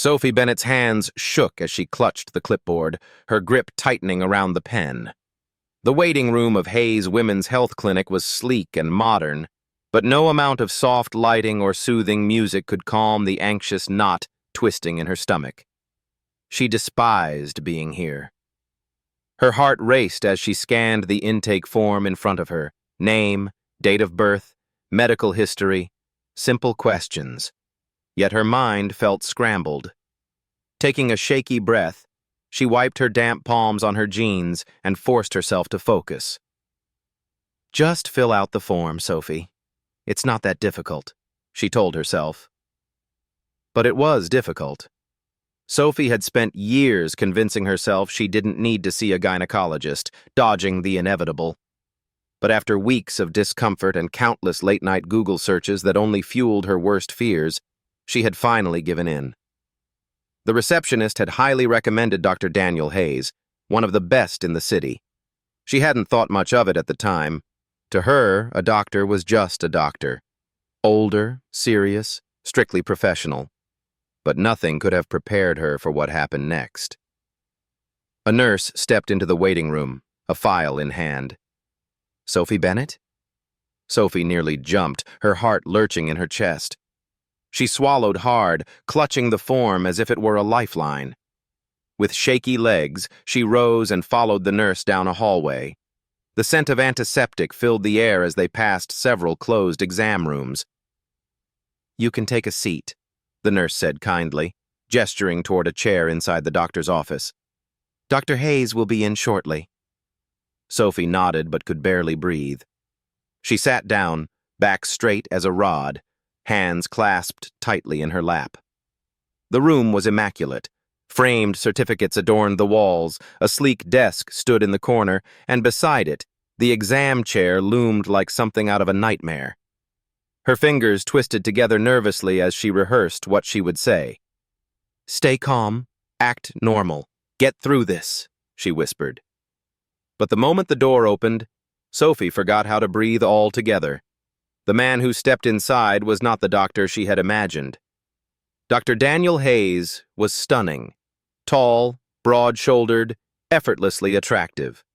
Sophie Bennett's hands shook as she clutched the clipboard, her grip tightening around the pen. The waiting room of Hayes Women's Health Clinic was sleek and modern, but no amount of soft lighting or soothing music could calm the anxious knot twisting in her stomach. She despised being here. Her heart raced as she scanned the intake form in front of her. Name, date of birth, medical history, simple questions. Yet her mind felt scrambled. Taking a shaky breath, she wiped her damp palms on her jeans and forced herself to focus. "Just fill out the form, Sophie. It's not that difficult," she told herself. But it was difficult. Sophie had spent years convincing herself she didn't need to see a gynecologist, dodging the inevitable. But after weeks of discomfort and countless late-night Google searches that only fueled her worst fears, she had finally given in. The receptionist had highly recommended Dr. Daniel Hayes, one of the best in the city. She hadn't thought much of it at the time. To her, a doctor was just a doctor. Older, serious, strictly professional. But nothing could have prepared her for what happened next. A nurse stepped into the waiting room, a file in hand. "Sophie Bennett?" Sophie nearly jumped, her heart lurching in her chest. She swallowed hard, clutching the form as if it were a lifeline. With shaky legs, she rose and followed the nurse down a hallway. The scent of antiseptic filled the air as they passed several closed exam rooms. "You can take a seat," the nurse said kindly, gesturing toward a chair inside the doctor's office. "Dr. Hayes will be in shortly." Sophie nodded but could barely breathe. She sat down, back straight as a rod, hands clasped tightly in her lap. The room was immaculate. Framed certificates adorned the walls, a sleek desk stood in the corner, and beside it, the exam chair loomed like something out of a nightmare. Her fingers twisted together nervously as she rehearsed what she would say. "Stay calm, act normal, get through this," she whispered. But the moment the door opened, Sophie forgot how to breathe altogether. The man who stepped inside was not the doctor she had imagined. Dr. Daniel Hayes was stunning, tall, broad-shouldered, effortlessly attractive.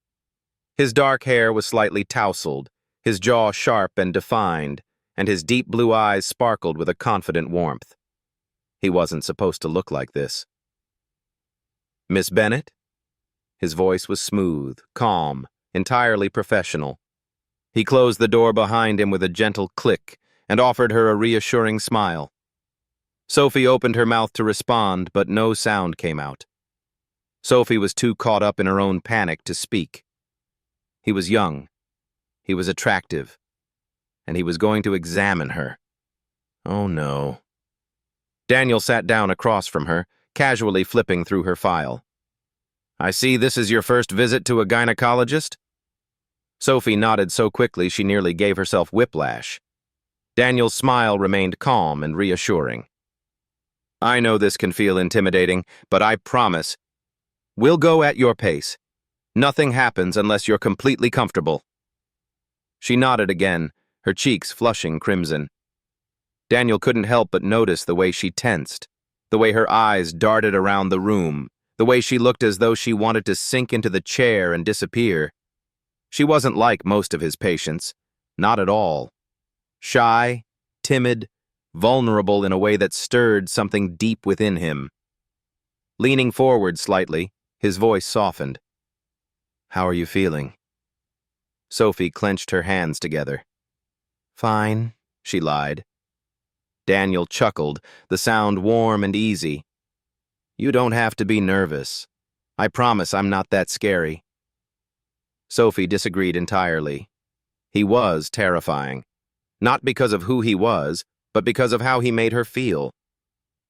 His dark hair was slightly tousled, his jaw sharp and defined, and his deep blue eyes sparkled with a confident warmth. He wasn't supposed to look like this. "Miss Bennett?" His voice was smooth, calm, entirely professional. He closed the door behind him with a gentle click and offered her a reassuring smile. Sophie opened her mouth to respond, but no sound came out. Sophie was too caught up in her own panic to speak. He was young. He was attractive. And he was going to examine her. Oh no. Daniel sat down across from her, casually flipping through her file. "I see this is your first visit to a gynecologist?" Sophie nodded so quickly she nearly gave herself whiplash. Daniel's smile remained calm and reassuring. "I know this can feel intimidating, but I promise, we'll go at your pace. Nothing happens unless you're completely comfortable." She nodded again, her cheeks flushing crimson. Daniel couldn't help but notice the way she tensed, the way her eyes darted around the room, the way she looked as though she wanted to sink into the chair and disappear. She wasn't like most of his patients, not at all. Shy, timid, vulnerable in a way that stirred something deep within him. Leaning forward slightly, his voice softened. "How are you feeling?" Sophie clenched her hands together. "Fine," she lied. Daniel chuckled, the sound warm and easy. "You don't have to be nervous. I promise I'm not that scary." Sophie disagreed entirely. He was terrifying. Not because of who he was, but because of how he made her feel.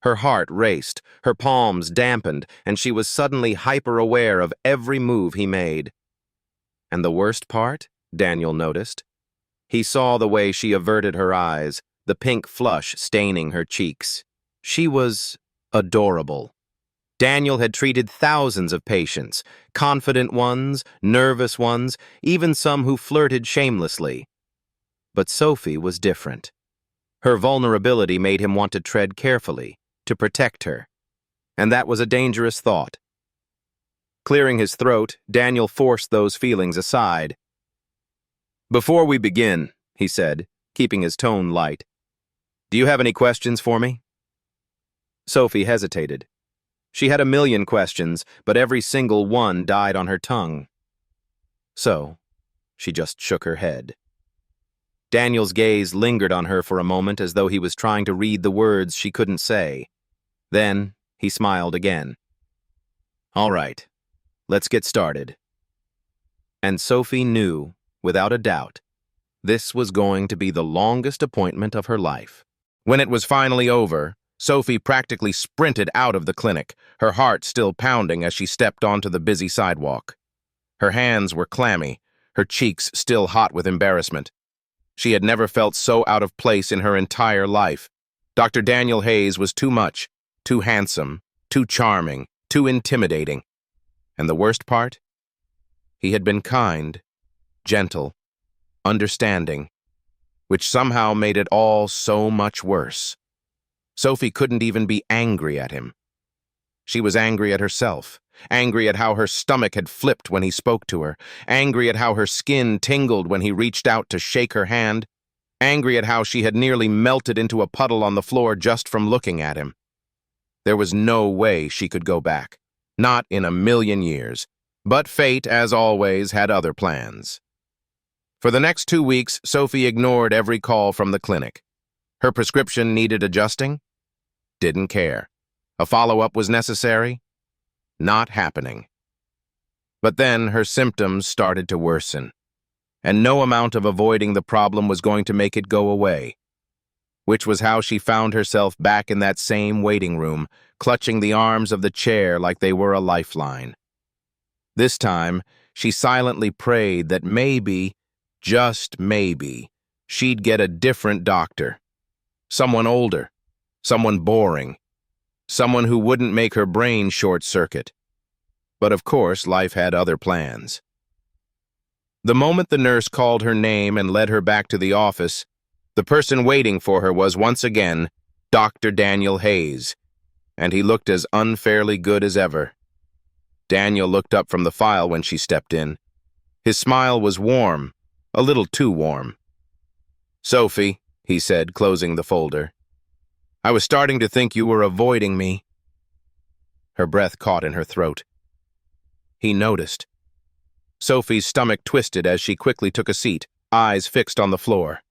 Her heart raced, her palms dampened, and she was suddenly hyper-aware of every move he made. And the worst part, Daniel noticed, he saw the way she averted her eyes, the pink flush staining her cheeks. She was adorable. Daniel had treated thousands of patients, confident ones, nervous ones, even some who flirted shamelessly. But Sophie was different. Her vulnerability made him want to tread carefully, to protect her. And that was a dangerous thought. Clearing his throat, Daniel forced those feelings aside. "Before we begin," he said, keeping his tone light, "do you have any questions for me?" Sophie hesitated. She had a million questions, but every single one died on her tongue. So, she just shook her head. Daniel's gaze lingered on her for a moment as though he was trying to read the words she couldn't say. Then, he smiled again. "All right, let's get started." And Sophie knew, without a doubt, this was going to be the longest appointment of her life. When it was finally over, Sophie practically sprinted out of the clinic, her heart still pounding as she stepped onto the busy sidewalk. Her hands were clammy, her cheeks still hot with embarrassment. She had never felt so out of place in her entire life. Dr. Daniel Hayes was too much, too handsome, too charming, too intimidating. And the worst part? He had been kind, gentle, understanding, which somehow made it all so much worse. Sophie couldn't even be angry at him. She was angry at herself, angry at how her stomach had flipped when he spoke to her, angry at how her skin tingled when he reached out to shake her hand, angry at how she had nearly melted into a puddle on the floor just from looking at him. There was no way she could go back, not in a million years, but fate, as always, had other plans. For the next 2 weeks, Sophie ignored every call from the clinic. Her prescription needed adjusting? Didn't care. A follow-up was necessary? Not happening. But then her symptoms started to worsen, and no amount of avoiding the problem was going to make it go away, which was how she found herself back in that same waiting room, clutching the arms of the chair like they were a lifeline. This time, she silently prayed that maybe, just maybe, she'd get a different doctor. Someone older, someone boring, someone who wouldn't make her brain short-circuit. But of course, life had other plans. The moment the nurse called her name and led her back to the office, the person waiting for her was once again Dr. Daniel Hayes, and he looked as unfairly good as ever. Daniel looked up from the file when she stepped in. His smile was warm, a little too warm. "Sophie," he said, closing the folder, "I was starting to think you were avoiding me." Her breath caught in her throat. He noticed. Sophie's stomach twisted as she quickly took a seat, eyes fixed on the floor.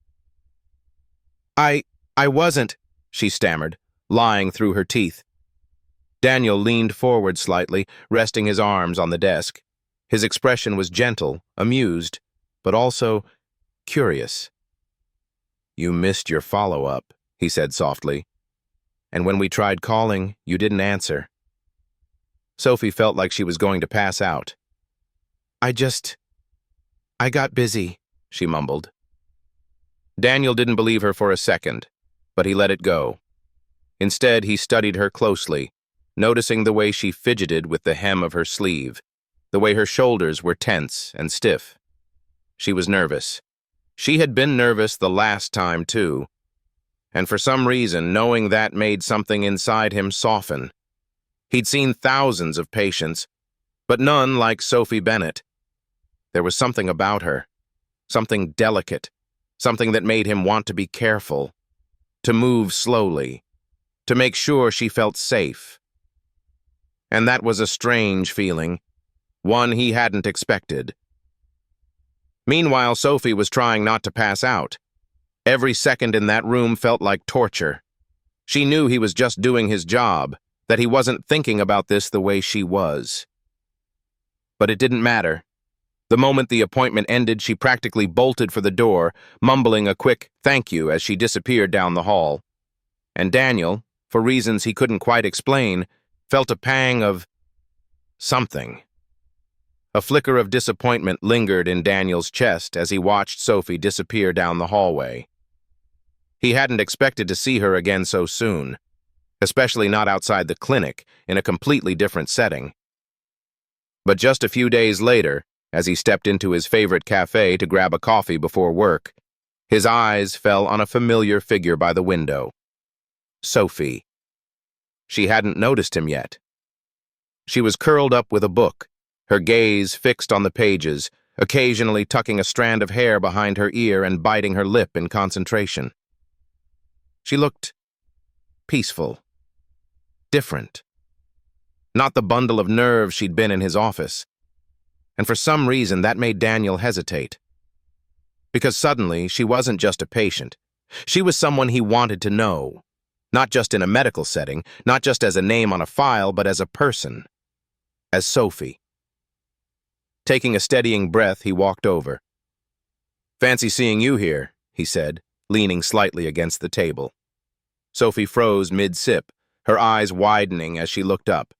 I wasn't," she stammered, lying through her teeth. Daniel leaned forward slightly, resting his arms on the desk. His expression was gentle, amused, but also curious. "You missed your follow-up," he said softly. "And when we tried calling, you didn't answer." Sophie felt like she was going to pass out. I got busy," she mumbled. Daniel didn't believe her for a second, but he let it go. Instead, he studied her closely, noticing the way she fidgeted with the hem of her sleeve, the way her shoulders were tense and stiff. She was nervous. She had been nervous the last time, too. And for some reason, knowing that made something inside him soften. He'd seen thousands of patients, but none like Sophie Bennett. There was something about her, something delicate, something that made him want to be careful, to move slowly, to make sure she felt safe. And that was a strange feeling, one he hadn't expected. Meanwhile, Sophie was trying not to pass out. Every second in that room felt like torture. She knew he was just doing his job, that he wasn't thinking about this the way she was. But it didn't matter. The moment the appointment ended, she practically bolted for the door, mumbling a quick thank you as she disappeared down the hall. And Daniel, for reasons he couldn't quite explain, felt a pang of something. A flicker of disappointment lingered in Daniel's chest as he watched Sophie disappear down the hallway. He hadn't expected to see her again so soon, especially not outside the clinic, in a completely different setting. But just a few days later, as he stepped into his favorite cafe to grab a coffee before work, his eyes fell on a familiar figure by the window. Sophie. She hadn't noticed him yet, She was curled up with a book, her gaze fixed on the pages, occasionally tucking a strand of hair behind her ear and biting her lip in concentration. She looked peaceful, different. Not the bundle of nerves she'd been in his office. And for some reason, that made Daniel hesitate. Because suddenly, she wasn't just a patient. She was someone he wanted to know. Not just in a medical setting, not just as a name on a file, but as a person. As Sophie. Taking a steadying breath, he walked over. "Fancy seeing you here," he said, leaning slightly against the table. Sophie froze mid-sip, her eyes widening as she looked up.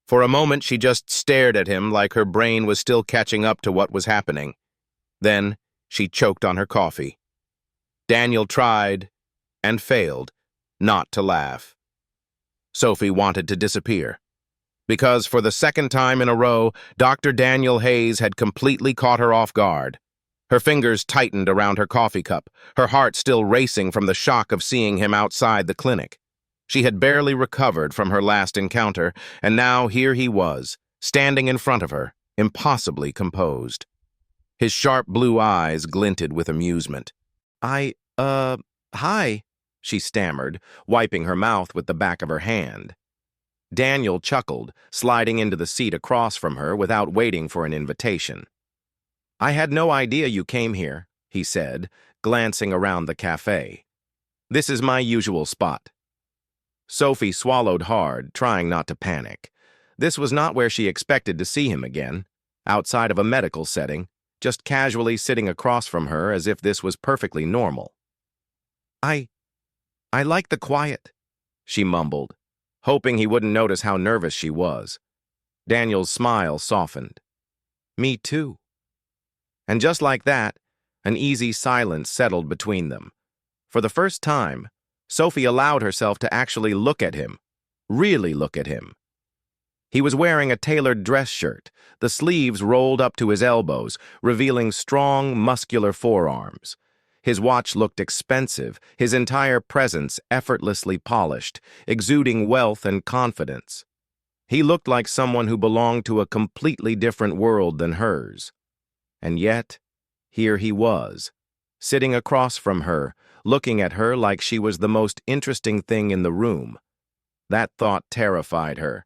For a moment, she just stared at him like her brain was still catching up to what was happening. Then, she choked on her coffee. Daniel tried, and failed, not to laugh. Sophie wanted to disappear. Because for the second time in a row, Dr. Daniel Hayes had completely caught her off guard. Her fingers tightened around her coffee cup, her heart still racing from the shock of seeing him outside the clinic. She had barely recovered from her last encounter, and now here he was, standing in front of her, impossibly composed. His sharp blue eyes glinted with amusement. Hi, she stammered, wiping her mouth with the back of her hand. Daniel chuckled, sliding into the seat across from her without waiting for an invitation. "I had no idea you came here," he said, glancing around the cafe. "This is my usual spot." Sophie swallowed hard, trying not to panic. This was not where she expected to see him again, outside of a medical setting, just casually sitting across from her as if this was perfectly normal. I like the quiet," she mumbled, hoping he wouldn't notice how nervous she was. Daniel's smile softened. "Me too." And just like that, an easy silence settled between them. For the first time, Sophie allowed herself to actually look at him, really look at him. He was wearing a tailored dress shirt, the sleeves rolled up to his elbows, revealing strong, muscular forearms. His watch looked expensive, his entire presence effortlessly polished, exuding wealth and confidence. He looked like someone who belonged to a completely different world than hers. And yet, here he was, sitting across from her, looking at her like she was the most interesting thing in the room. That thought terrified her.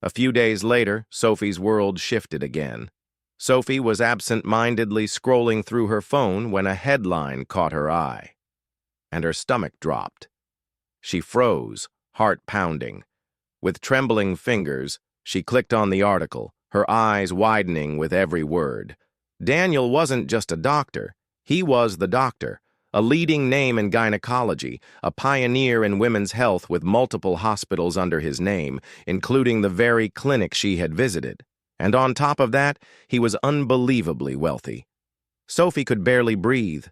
A few days later, Sophie's world shifted again. Sophie was absent-mindedly scrolling through her phone when a headline caught her eye. And her stomach dropped. She froze, heart pounding. With trembling fingers, she clicked on the article, her eyes widening with every word. Daniel wasn't just a doctor. He was the doctor, a leading name in gynecology, a pioneer in women's health with multiple hospitals under his name, including the very clinic she had visited. And on top of that, he was unbelievably wealthy. Sophie could barely breathe.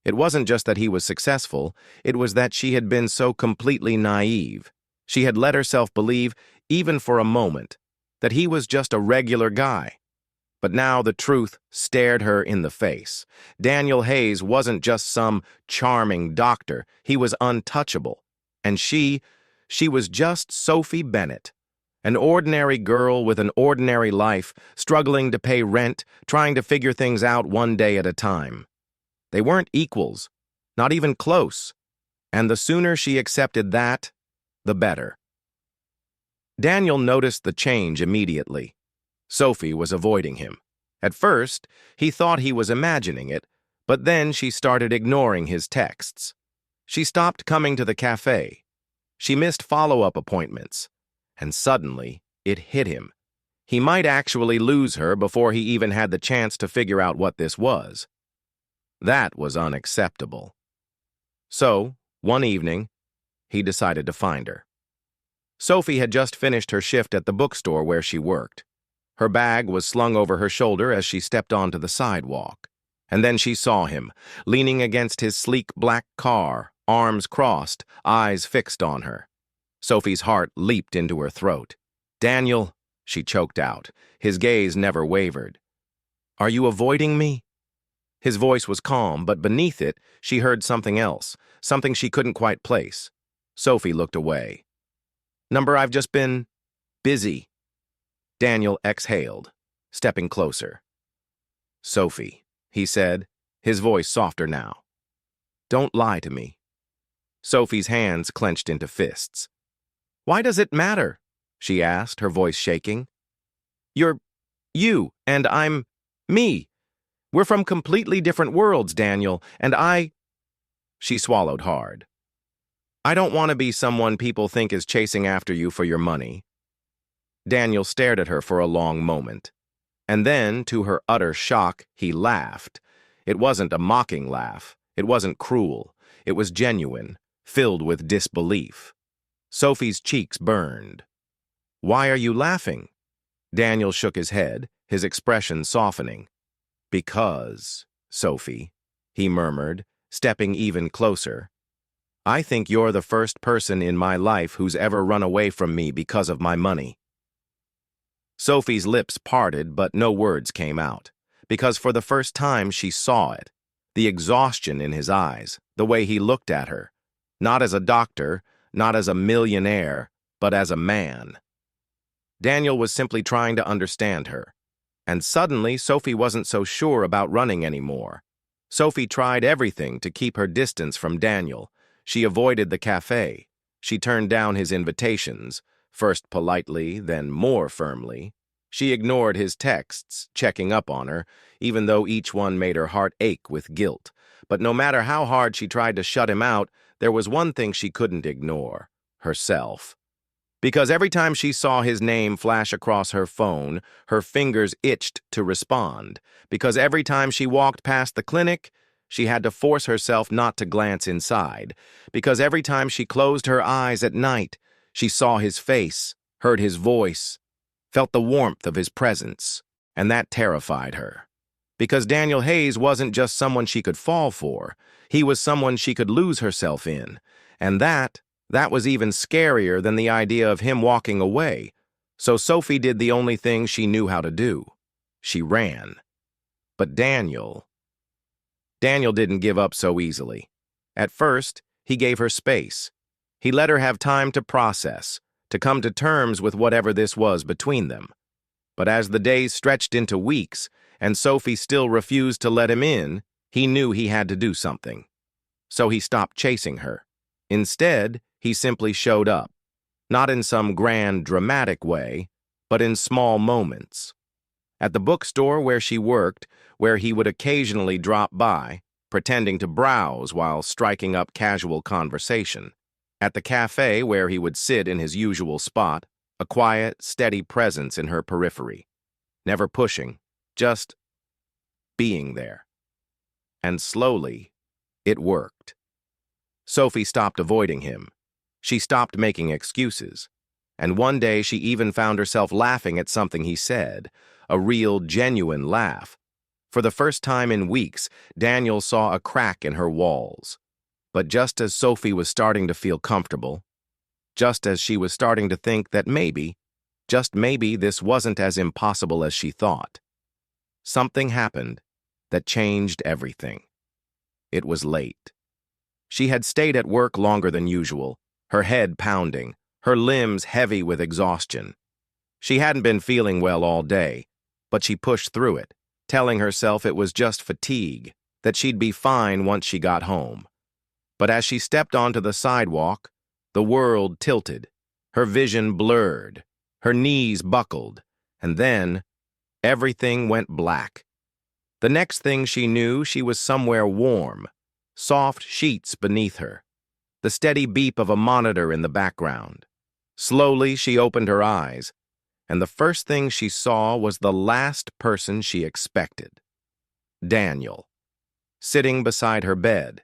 It wasn't just that he was successful, it was that she had been so completely naive. She had let herself believe, even for a moment, that he was just a regular guy. But now the truth stared her in the face. Daniel Hayes wasn't just some charming doctor. He was untouchable. And she was just Sophie Bennett, an ordinary girl with an ordinary life, struggling to pay rent, trying to figure things out one day at a time. They weren't equals, not even close. And the sooner she accepted that, the better. Daniel noticed the change immediately. Sophie was avoiding him. At first, he thought he was imagining it, but then she started ignoring his texts. She stopped coming to the cafe. She missed follow-up appointments. And suddenly, it hit him. He might actually lose her before he even had the chance to figure out what this was. That was unacceptable. So, one evening, he decided to find her. Sophie had just finished her shift at the bookstore where she worked. Her bag was slung over her shoulder as she stepped onto the sidewalk. And then she saw him, leaning against his sleek black car, arms crossed, eyes fixed on her. Sophie's heart leaped into her throat. "Daniel," she choked out. His gaze never wavered. "Are you avoiding me?" His voice was calm, but beneath it, she heard something else, something she couldn't quite place. Sophie looked away. "I've just been busy." Daniel exhaled, stepping closer. "Sophie," he said, his voice softer now. "Don't lie to me." Sophie's hands clenched into fists. "Why does it matter?" she asked, her voice shaking. "You're you, and I'm me. We're from completely different worlds, Daniel, and She swallowed hard. "I don't want to be someone people think is chasing after you for your money." Daniel stared at her for a long moment. And then, to her utter shock, he laughed. It wasn't a mocking laugh. It wasn't cruel. It was genuine, filled with disbelief. Sophie's cheeks burned. "Why are you laughing?" Daniel shook his head, his expression softening. "Because, Sophie," he murmured, stepping even closer, "I think you're the first person in my life who's ever run away from me because of my money." Sophie's lips parted, but no words came out, because for the first time she saw it, the exhaustion in his eyes, the way he looked at her, not as a doctor, not as a millionaire, but as a man. Daniel was simply trying to understand her, and suddenly Sophie wasn't so sure about running anymore. Sophie tried everything to keep her distance from Daniel. She avoided the cafe. She turned down his invitations, first politely, then more firmly. She ignored his texts, checking up on her, even though each one made her heart ache with guilt. But no matter how hard she tried to shut him out, there was one thing she couldn't ignore: herself. Because every time she saw his name flash across her phone, her fingers itched to respond. Because every time she walked past the clinic, she had to force herself not to glance inside. Because every time she closed her eyes at night, she saw his face, heard his voice, felt the warmth of his presence, and that terrified her. Because Daniel Hayes wasn't just someone she could fall for, he was someone she could lose herself in, and that was even scarier than the idea of him walking away. So Sophie did the only thing she knew how to do. She ran. But Daniel didn't give up so easily. At first, he gave her space. He let her have time to process, to come to terms with whatever this was between them. But as the days stretched into weeks, and Sophie still refused to let him in, he knew he had to do something. So he stopped chasing her. Instead, he simply showed up, not in some grand, dramatic way, but in small moments. At the bookstore where she worked, where he would occasionally drop by, pretending to browse while striking up casual conversation. At the cafe where he would sit in his usual spot, a quiet, steady presence in her periphery. Never pushing, just being there. And slowly, it worked. Sophie stopped avoiding him. She stopped making excuses. And one day she even found herself laughing at something he said, a real, genuine laugh. For the first time in weeks, Daniel saw a crack in her walls. But just as Sophie was starting to feel comfortable, just as she was starting to think that maybe, just maybe, this wasn't as impossible as she thought, something happened that changed everything. It was late. She had stayed at work longer than usual, her head pounding, her limbs heavy with exhaustion. She hadn't been feeling well all day, but she pushed through it, telling herself it was just fatigue, that she'd be fine once she got home. But as she stepped onto the sidewalk, the world tilted, her vision blurred, her knees buckled, and then everything went black. The next thing she knew, she was somewhere warm, soft sheets beneath her, the steady beep of a monitor in the background. Slowly, she opened her eyes, and the first thing she saw was the last person she expected. Daniel, sitting beside her bed.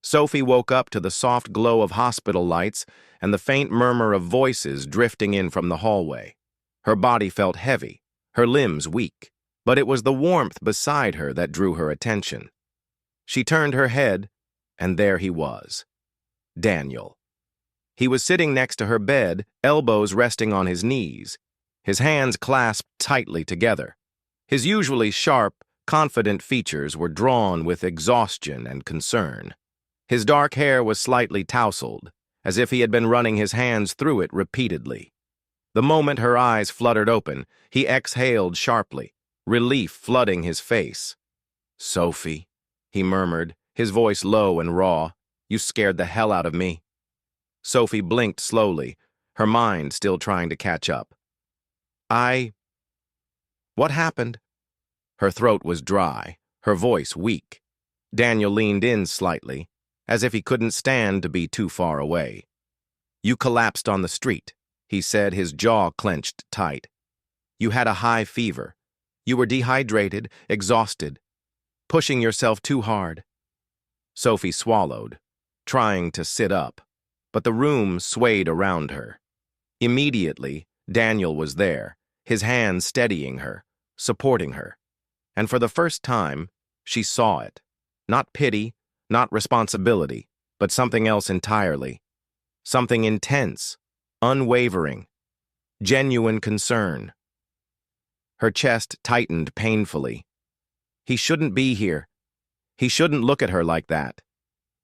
Sophie woke up to the soft glow of hospital lights and the faint murmur of voices drifting in from the hallway. Her body felt heavy, her limbs weak, but it was the warmth beside her that drew her attention. She turned her head, and there he was. Daniel. He was sitting next to her bed, elbows resting on his knees, his hands clasped tightly together. His usually sharp, confident features were drawn with exhaustion and concern. His dark hair was slightly tousled, as if he had been running his hands through it repeatedly. The moment her eyes fluttered open, he exhaled sharply, relief flooding his face. "Sophie," he murmured, his voice low and raw, "you scared the hell out of me." Sophie blinked slowly, her mind still trying to catch up. What happened?" Her throat was dry, her voice weak. Daniel leaned in slightly, as if he couldn't stand to be too far away. "You collapsed on the street," he said, his jaw clenched tight. "You had a high fever. You were dehydrated, exhausted, pushing yourself too hard." Sophie swallowed, trying to sit up, but the room swayed around her. Immediately, Daniel was there, his hand steadying her, supporting her. And for the first time, she saw it. Not pity, not responsibility, but something else entirely. Something intense, unwavering, genuine concern. Her chest tightened painfully. He shouldn't be here. He shouldn't look at her like that.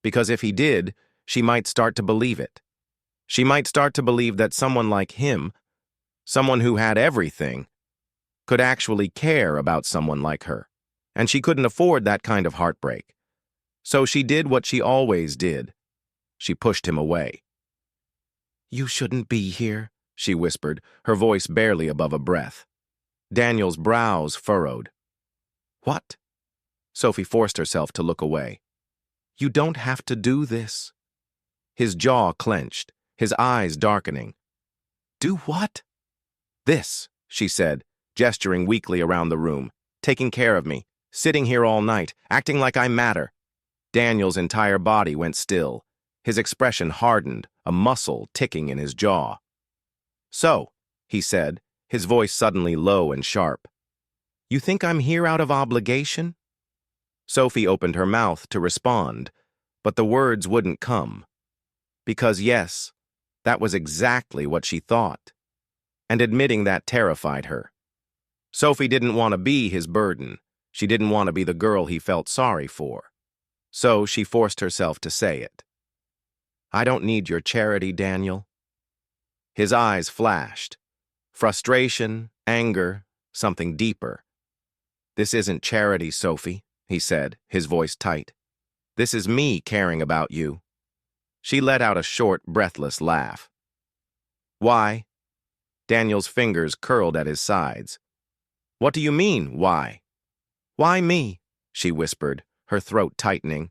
Because if he did, she might start to believe it. She might start to believe that someone like him, someone who had everything, could actually care about someone like her. And she couldn't afford that kind of heartbreak. So she did what she always did. She pushed him away. "You shouldn't be here," she whispered, her voice barely above a breath. Daniel's brows furrowed. "What?" Sophie forced herself to look away. "You don't have to do this." His jaw clenched, his eyes darkening. "Do what?" "This," she said, gesturing weakly around the room, "taking care of me, sitting here all night, acting like I matter." Daniel's entire body went still. His expression hardened, a muscle ticking in his jaw. "So," he said, his voice suddenly low and sharp, "you think I'm here out of obligation?" Sophie opened her mouth to respond, but the words wouldn't come. Because yes, that was exactly what she thought. And admitting that terrified her. Sophie didn't want to be his burden. She didn't want to be the girl he felt sorry for. So she forced herself to say it. "I don't need your charity, Daniel." His eyes flashed. Frustration, anger, something deeper. "This isn't charity, Sophie," he said, his voice tight. "This is me caring about you." She let out a short, breathless laugh. "Why?" Daniel's fingers curled at his sides. "What do you mean, why?" "Why me?" she whispered, her throat tightening.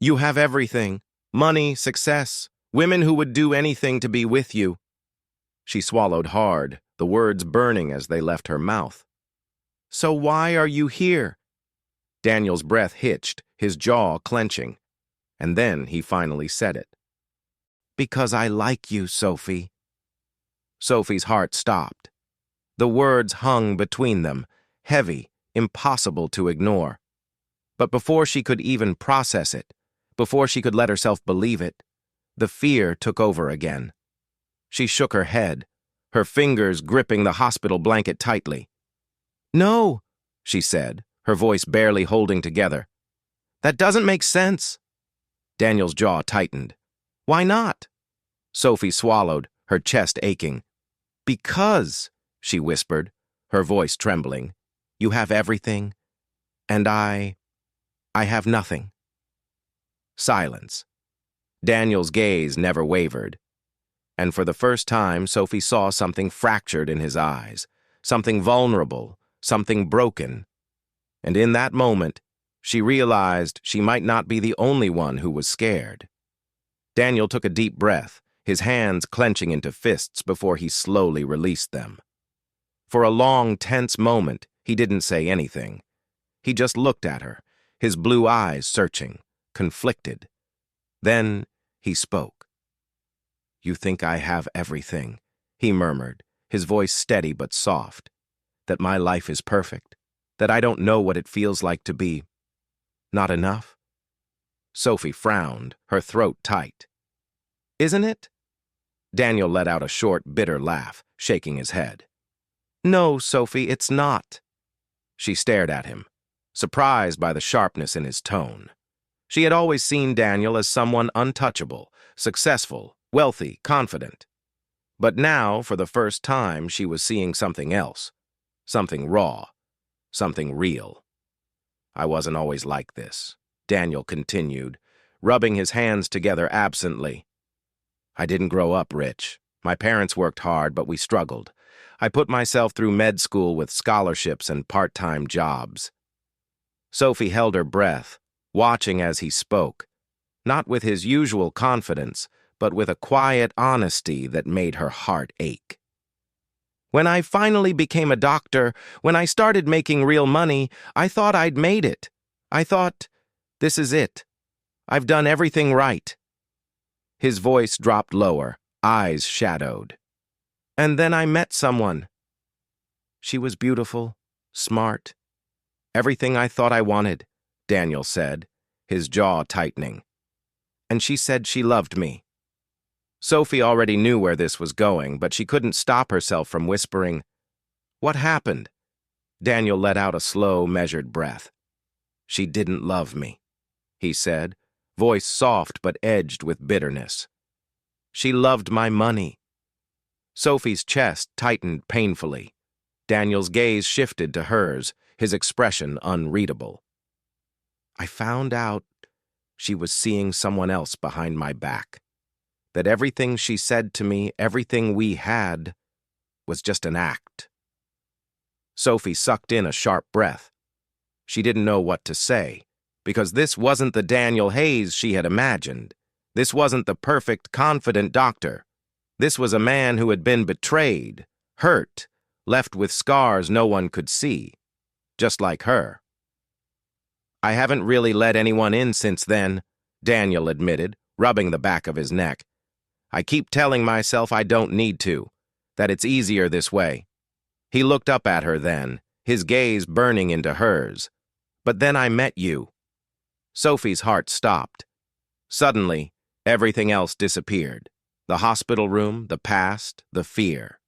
"You have everything. Money, success, women who would do anything to be with you." She swallowed hard, the words burning as they left her mouth. "So why are you here?" Daniel's breath hitched, his jaw clenching. And then he finally said it. "Because I like you, Sophie." Sophie's heart stopped. The words hung between them, heavy, impossible to ignore. But before she could even process it, before she could let herself believe it, the fear took over again. She shook her head, her fingers gripping the hospital blanket tightly. "No," she said, her voice barely holding together. "That doesn't make sense." Daniel's jaw tightened. "Why not?" Sophie swallowed, her chest aching. "Because," she whispered, her voice trembling, "you have everything, and I have nothing." Silence. Daniel's gaze never wavered. And for the first time, Sophie saw something fractured in his eyes, something vulnerable, something broken. And in that moment, she realized she might not be the only one who was scared. Daniel took a deep breath, his hands clenching into fists before he slowly released them. For a long, tense moment, he didn't say anything. He just looked at her, his blue eyes searching, conflicted. Then he spoke. "You think I have everything," he murmured, his voice steady but soft. "That my life is perfect, that I don't know what it feels like to be not enough?" Sophie frowned, her throat tight. "Isn't it?" Daniel let out a short, bitter laugh, shaking his head. "No, Sophie, it's not." She stared at him, surprised by the sharpness in his tone. She had always seen Daniel as someone untouchable, successful, wealthy, confident. But now, for the first time, she was seeing something else. Something raw. Something real. I wasn't always like this, Daniel continued, rubbing his hands together absently. I didn't grow up rich. My parents worked hard, but we struggled. I put myself through med school with scholarships and part-time jobs. Sophie held her breath, watching as he spoke, not with his usual confidence, but with a quiet honesty that made her heart ache. When I finally became a doctor, when I started making real money, I thought I'd made it. I thought, this is it. I've done everything right. His voice dropped lower, eyes shadowed. And then I met someone. She was beautiful, smart. Everything I thought I wanted, Daniel said, his jaw tightening. And she said she loved me. Sophie already knew where this was going, but she couldn't stop herself from whispering, "What happened?" Daniel let out a slow, measured breath. "She didn't love me," he said, voice soft but edged with bitterness. "She loved my money." Sophie's chest tightened painfully. Daniel's gaze shifted to hers, his expression unreadable. "I found out she was seeing someone else behind my back. That everything she said to me, everything we had, was just an act." Sophie sucked in a sharp breath. She didn't know what to say, because this wasn't the Daniel Hayes she had imagined. This wasn't the perfect, confident doctor. This was a man who had been betrayed, hurt, left with scars no one could see, just like her. "I haven't really let anyone in since then," Daniel admitted, rubbing the back of his neck. "I keep telling myself I don't need to, that it's easier this way." He looked up at her then, his gaze burning into hers. "But then I met you." Sophie's heart stopped. Suddenly, everything else disappeared. The hospital room, the past, the fear.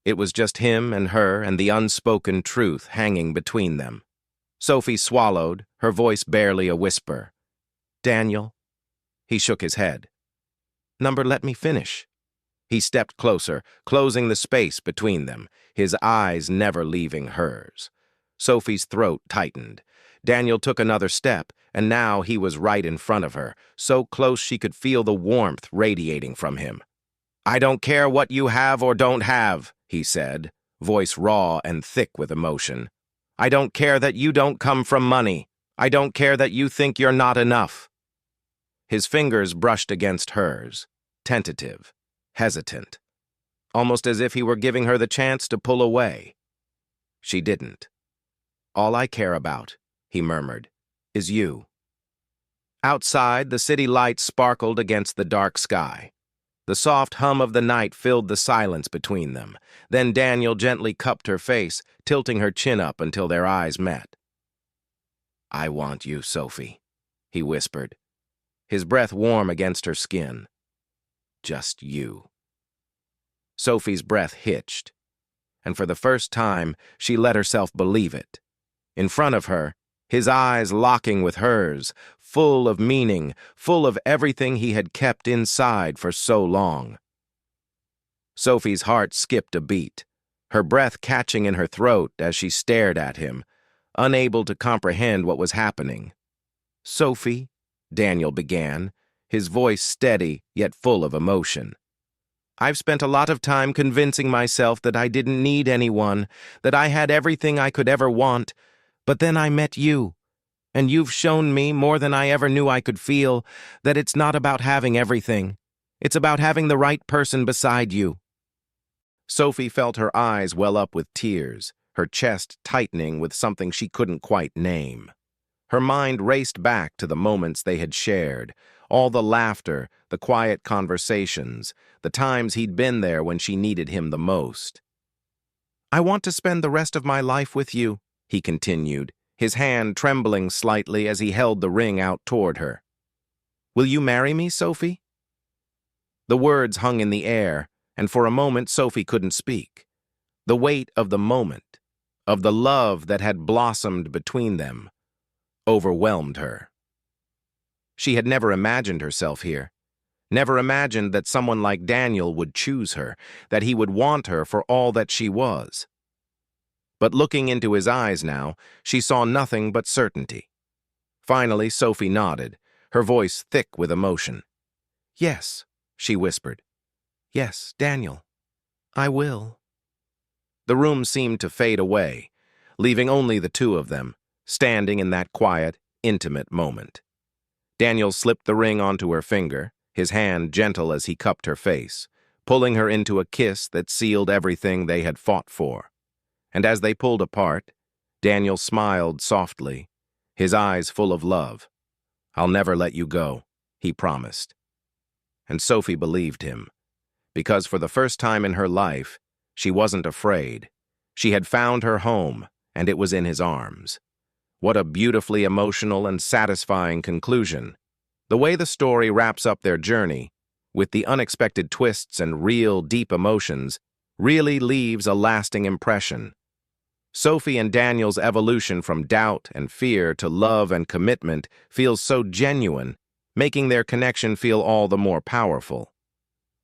It was just him and her and the unspoken truth hanging between them. Sophie swallowed, her voice barely a whisper. "Daniel?" He shook his head. "Number, let me finish." He stepped closer, closing the space between them, his eyes never leaving hers. Sophie's throat tightened. Daniel took another step, and now he was right in front of her, so close she could feel the warmth radiating from him. "I don't care what you have or don't have," he said, voice raw and thick with emotion. "I don't care that you don't come from money. I don't care that you think you're not enough." His fingers brushed against hers, tentative, hesitant, almost as if he were giving her the chance to pull away. She didn't. "All I care about," he murmured, "is you." Outside, the city lights sparkled against the dark sky. The soft hum of the night filled the silence between them. Then Daniel gently cupped her face, tilting her chin up until their eyes met. "I want you, Sophie," he whispered, his breath warm against her skin. "Just you." Sophie's breath hitched, and for the first time, she let herself believe it. In front of her, his eyes locking with hers, full of meaning, full of everything he had kept inside for so long. Sophie's heart skipped a beat, her breath catching in her throat as she stared at him, unable to comprehend what was happening. "Sophie," Daniel began, his voice steady yet full of emotion. "I've spent a lot of time convincing myself that I didn't need anyone, that I had everything I could ever want, but then I met you, and you've shown me more than I ever knew I could feel, that it's not about having everything. It's about having the right person beside you." Sophie felt her eyes well up with tears, her chest tightening with something she couldn't quite name. Her mind raced back to the moments they had shared, all the laughter, the quiet conversations, the times he'd been there when she needed him the most. "I want to spend the rest of my life with you," he continued, his hand trembling slightly as he held the ring out toward her. "Will you marry me, Sophie?" The words hung in the air, and for a moment Sophie couldn't speak. The weight of the moment, of the love that had blossomed between them, overwhelmed her. She had never imagined herself here. Never imagined that someone like Daniel would choose her, that he would want her for all that she was. But looking into his eyes now, she saw nothing but certainty. Finally, Sophie nodded, her voice thick with emotion. "Yes," she whispered. "Yes, Daniel. I will." The room seemed to fade away, leaving only the two of them, standing in that quiet, intimate moment. Daniel slipped the ring onto her finger, his hand gentle as he cupped her face, pulling her into a kiss that sealed everything they had fought for. And as they pulled apart, Daniel smiled softly, his eyes full of love. "I'll never let you go," he promised. And Sophie believed him, because for the first time in her life, she wasn't afraid. She had found her home, and it was in his arms. What a beautifully emotional and satisfying conclusion. The way the story wraps up their journey, with the unexpected twists and real, deep emotions, really leaves a lasting impression. Sophie and Daniel's evolution from doubt and fear to love and commitment feels so genuine, making their connection feel all the more powerful.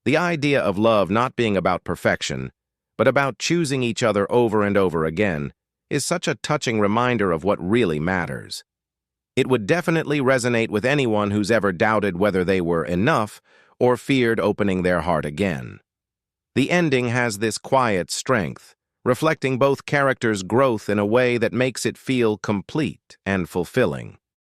The idea of love not being about perfection, but about choosing each other over and over again, is such a touching reminder of what really matters. It would definitely resonate with anyone who's ever doubted whether they were enough or feared opening their heart again. The ending has this quiet strength, reflecting both characters' growth in a way that makes it feel complete and fulfilling.